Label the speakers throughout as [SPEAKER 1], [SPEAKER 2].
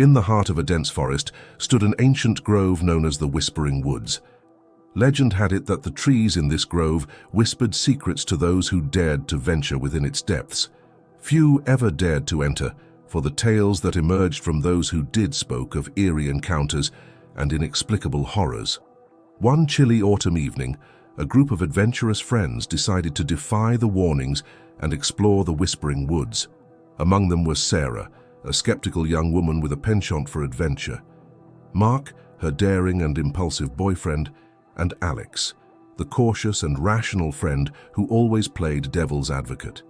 [SPEAKER 1] In the heart of a dense forest stood an ancient grove known as the Whispering Woods. Legend had it that the trees in this grove whispered secrets to those who dared to venture within its depths. Few ever dared to enter, for the tales that emerged from those who did spoke of eerie encounters and inexplicable horrors. One chilly autumn evening, a group of adventurous friends decided to defy the warnings and explore the Whispering Woods. Among them was Sarah, a skeptical young woman with a penchant for adventure; Mark, her daring and impulsive boyfriend; and Alex, the cautious and rational friend who always played devil's advocate.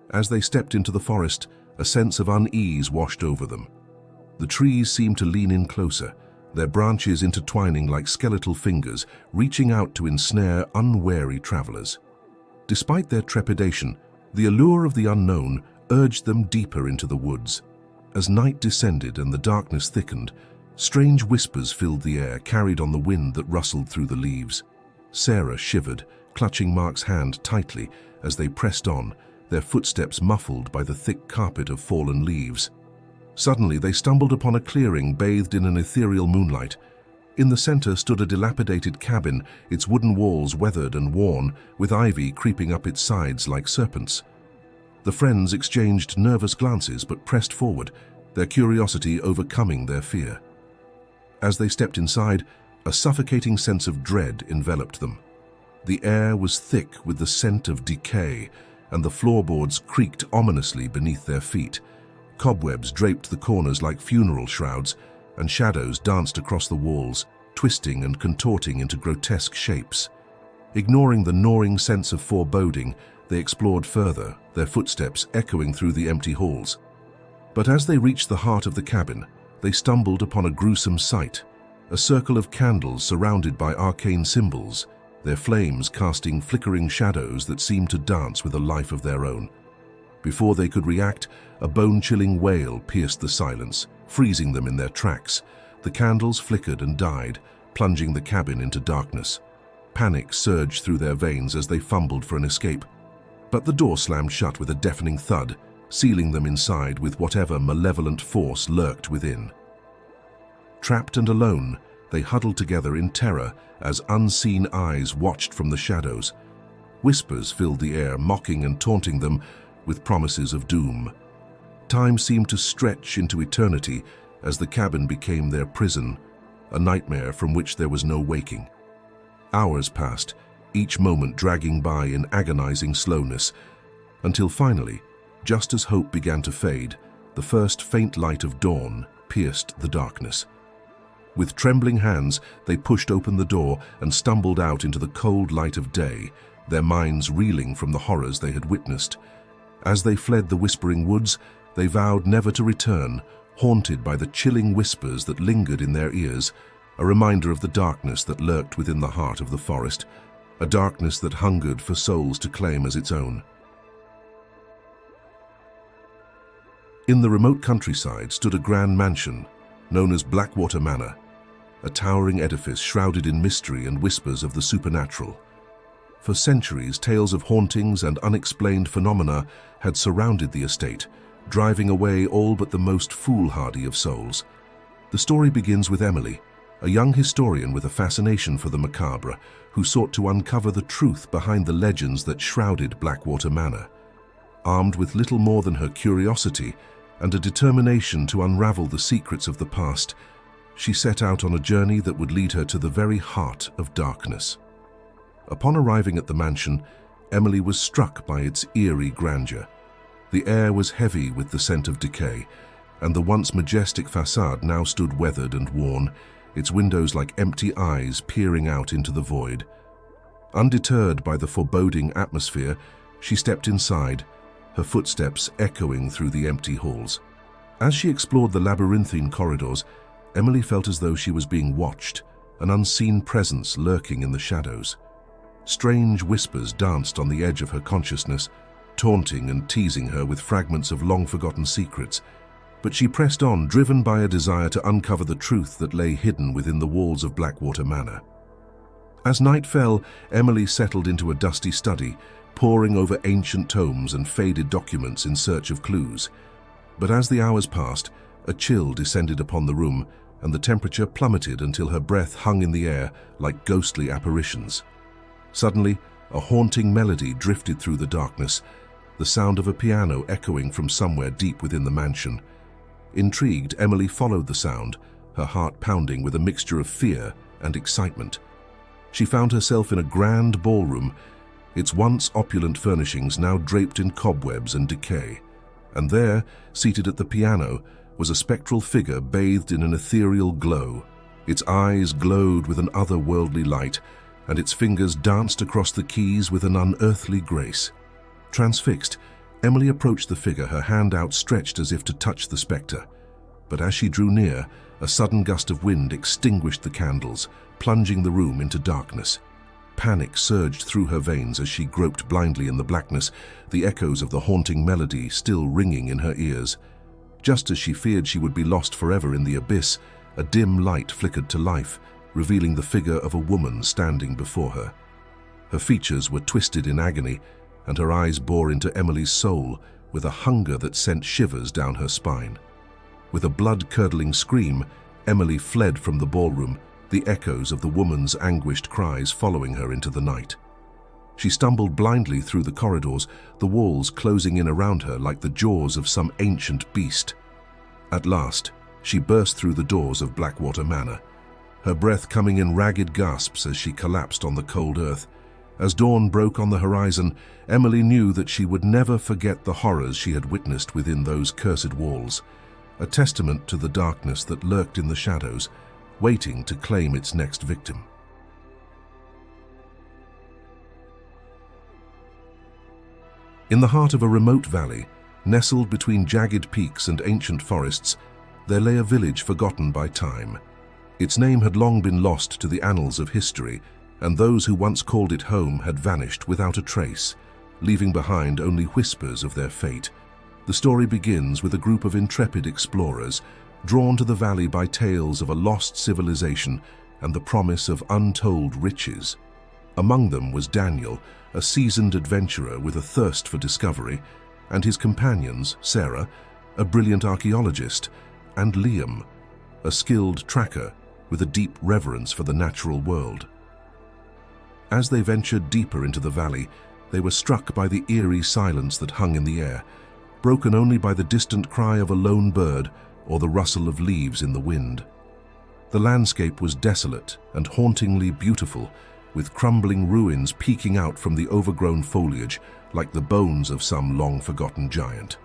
[SPEAKER 1] As they stepped into the forest, a sense of unease washed over them. The trees seemed to lean in closer, their branches intertwining like skeletal fingers, reaching out to ensnare unwary travelers. Despite their trepidation, the allure of the unknown urged them deeper into the woods. As night descended and the darkness thickened, strange whispers filled the air, carried on the wind that rustled through the leaves. Sarah shivered, clutching Mark's hand tightly as they pressed on, their footsteps muffled by the thick carpet of fallen leaves. Suddenly they stumbled upon a clearing bathed in an ethereal moonlight. In the center stood a dilapidated cabin, its wooden walls weathered and worn, with ivy creeping up its sides like serpents. The friends exchanged nervous glances but pressed forward, their curiosity overcoming their fear. As they stepped inside, a suffocating sense of dread enveloped them. The air was thick with the scent of decay, and the floorboards creaked ominously beneath their feet. Cobwebs draped the corners like funeral shrouds, and shadows danced across the walls, twisting and contorting into grotesque shapes. Ignoring the gnawing sense of foreboding, they explored further, their footsteps echoing through the empty halls. But as they reached the heart of the cabin, they stumbled upon a gruesome sight: a circle of candles surrounded by arcane symbols, their flames casting flickering shadows that seemed to dance with a life of their own. Before they could react, a bone-chilling wail pierced the silence, freezing them in their tracks. The candles flickered and died, plunging the cabin into darkness. Panic surged through their veins as they fumbled for an escape. But the door slammed shut with a deafening thud, sealing them inside with whatever malevolent force lurked within. Trapped and alone, they huddled together in terror as unseen eyes watched from the shadows. Whispers filled the air, mocking and taunting them with promises of doom. Time seemed to stretch into eternity as the cabin became their prison, a nightmare from which there was no waking. Hours passed, each moment dragging by in agonizing slowness, until finally, just as hope began to fade, the first faint light of dawn pierced the darkness. With trembling hands, they pushed open the door and stumbled out into the cold light of day, their minds reeling from the horrors they had witnessed. As they fled the Whispering Woods, they vowed never to return, haunted by the chilling whispers that lingered in their ears, a reminder of the darkness that lurked within the heart of the forest, a darkness that hungered for souls to claim as its own. In the remote countryside stood a grand mansion, known as Blackwater Manor, a towering edifice shrouded in mystery and whispers of the supernatural. For centuries, tales of hauntings and unexplained phenomena had surrounded the estate, driving away all but the most foolhardy of souls. The story begins with Emily, a young historian with a fascination for the macabre, who sought to uncover the truth behind the legends that shrouded Blackwater Manor. Armed with little more than her curiosity and a determination to unravel the secrets of the past, she set out on a journey that would lead her to the very heart of darkness. Upon arriving at the mansion, Emily was struck by its eerie grandeur. The air was heavy with the scent of decay, and the once majestic facade now stood weathered and worn, its windows like empty eyes peering out into the void. Undeterred by the foreboding atmosphere, she stepped inside, her footsteps echoing through the empty halls. As she explored the labyrinthine corridors, Emily felt as though she was being watched, an unseen presence lurking in the shadows. Strange whispers danced on the edge of her consciousness, taunting and teasing her with fragments of long-forgotten secrets. But she pressed on, driven by a desire to uncover the truth that lay hidden within the walls of Blackwater Manor. As night fell, Emily settled into a dusty study, poring over ancient tomes and faded documents in search of clues. But as the hours passed, A chill descended upon the room, and the temperature plummeted until her breath hung in the air like ghostly apparitions. Suddenly, a haunting melody drifted through the darkness, the sound of a piano echoing from somewhere deep within the mansion. Intrigued, Emily followed the sound, her heart pounding with a mixture of fear and excitement. She found herself in a grand ballroom, its once opulent furnishings now draped in cobwebs and decay. And there, seated at the piano, was a spectral figure bathed in an ethereal glow. Its eyes glowed with an otherworldly light, and its fingers danced across the keys with an unearthly grace. Transfixed, Emily approached the figure, her hand outstretched as if to touch the spectre. But as she drew near, a sudden gust of wind extinguished the candles, plunging the room into darkness. Panic surged through her veins as she groped blindly in the blackness, the echoes of the haunting melody still ringing in her ears. Just as she feared she would be lost forever in the abyss, a dim light flickered to life, revealing the figure of a woman standing before her. Her features were twisted in agony, and her eyes bore into Emily's soul with a hunger that sent shivers down her spine. With a blood-curdling scream, Emily fled from the ballroom, the echoes of the woman's anguished cries following her into the night. She stumbled blindly through the corridors, the walls closing in around her like the jaws of some ancient beast. At last, she burst through the doors of Blackwater Manor, her breath coming in ragged gasps as she collapsed on the cold earth. As dawn broke on the horizon, Emily knew that she would never forget the horrors she had witnessed within those cursed walls, a testament to the darkness that lurked in the shadows, waiting to claim its next victim. In the heart of a remote valley, nestled between jagged peaks and ancient forests, there lay a village forgotten by time. Its name had long been lost to the annals of history, and those who once called it home had vanished without a trace, leaving behind only whispers of their fate. The story begins with a group of intrepid explorers, drawn to the valley by tales of a lost civilization and the promise of untold riches. Among them was Daniel, a seasoned adventurer with a thirst for discovery, and his companions, Sarah, a brilliant archaeologist, and Liam, a skilled tracker with a deep reverence for the natural world. As they ventured deeper into the valley, they were struck by the eerie silence that hung in the air, broken only by the distant cry of a lone bird or the rustle of leaves in the wind. The landscape was desolate and hauntingly beautiful, with crumbling ruins peeking out from the overgrown foliage like the bones of some long-forgotten giant.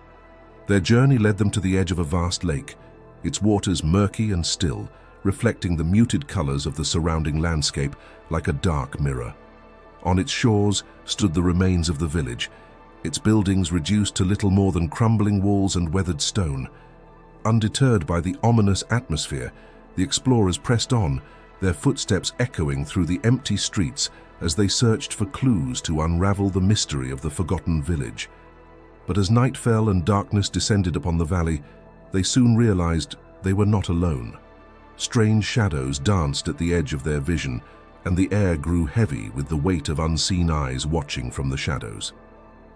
[SPEAKER 1] Their journey led them to the edge of a vast lake, its waters murky and still, reflecting the muted colors of the surrounding landscape like a dark mirror. On its shores stood the remains of the village, its buildings reduced to little more than crumbling walls and weathered stone. Undeterred by the ominous atmosphere, the explorers pressed on, their footsteps echoing through the empty streets as they searched for clues to unravel the mystery of the forgotten village. But as night fell and darkness descended upon the valley, they soon realized they were not alone. Strange shadows danced at the edge of their vision, and the air grew heavy with the weight of unseen eyes watching from the shadows.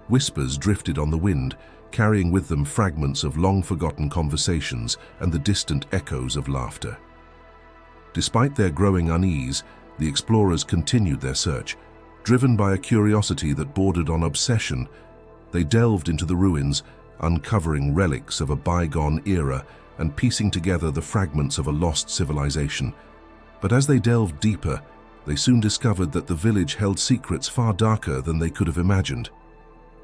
[SPEAKER 1] Whispers drifted on the wind, carrying with them fragments of long-forgotten conversations and the distant echoes of laughter. Despite their growing unease, the explorers continued their search. Driven by a curiosity that bordered on obsession, they delved into the ruins, uncovering relics of a bygone era and piecing together the fragments of a lost civilization. But as they delved deeper, they soon discovered that the village held secrets far darker than they could have imagined.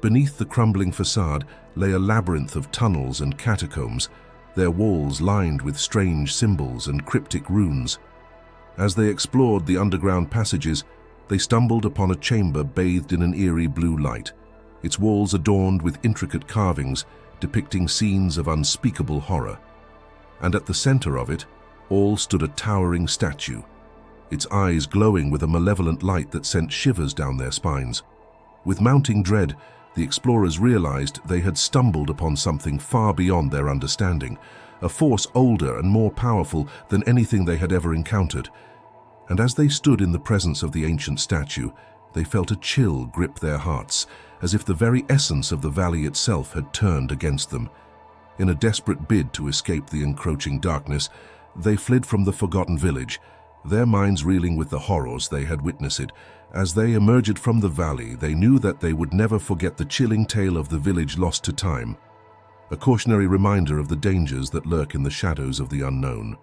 [SPEAKER 1] Beneath the crumbling facade lay a labyrinth of tunnels and catacombs, their walls lined with strange symbols and cryptic runes. As they explored the underground passages, they stumbled upon a chamber bathed in an eerie blue light, its walls adorned with intricate carvings depicting scenes of unspeakable horror. And at the center of it, all stood a towering statue, its eyes glowing with a malevolent light that sent shivers down their spines. With mounting dread, the explorers realized they had stumbled upon something far beyond their understanding, a force older and more powerful than anything they had ever encountered. And as they stood in the presence of the ancient statue, they felt a chill grip their hearts, as if the very essence of the valley itself had turned against them. In a desperate bid to escape the encroaching darkness, they fled from the forgotten village, their minds reeling with the horrors they had witnessed. As they emerged from the valley, they knew that they would never forget the chilling tale of the village lost to time, a cautionary reminder of the dangers that lurk in the shadows of the unknown.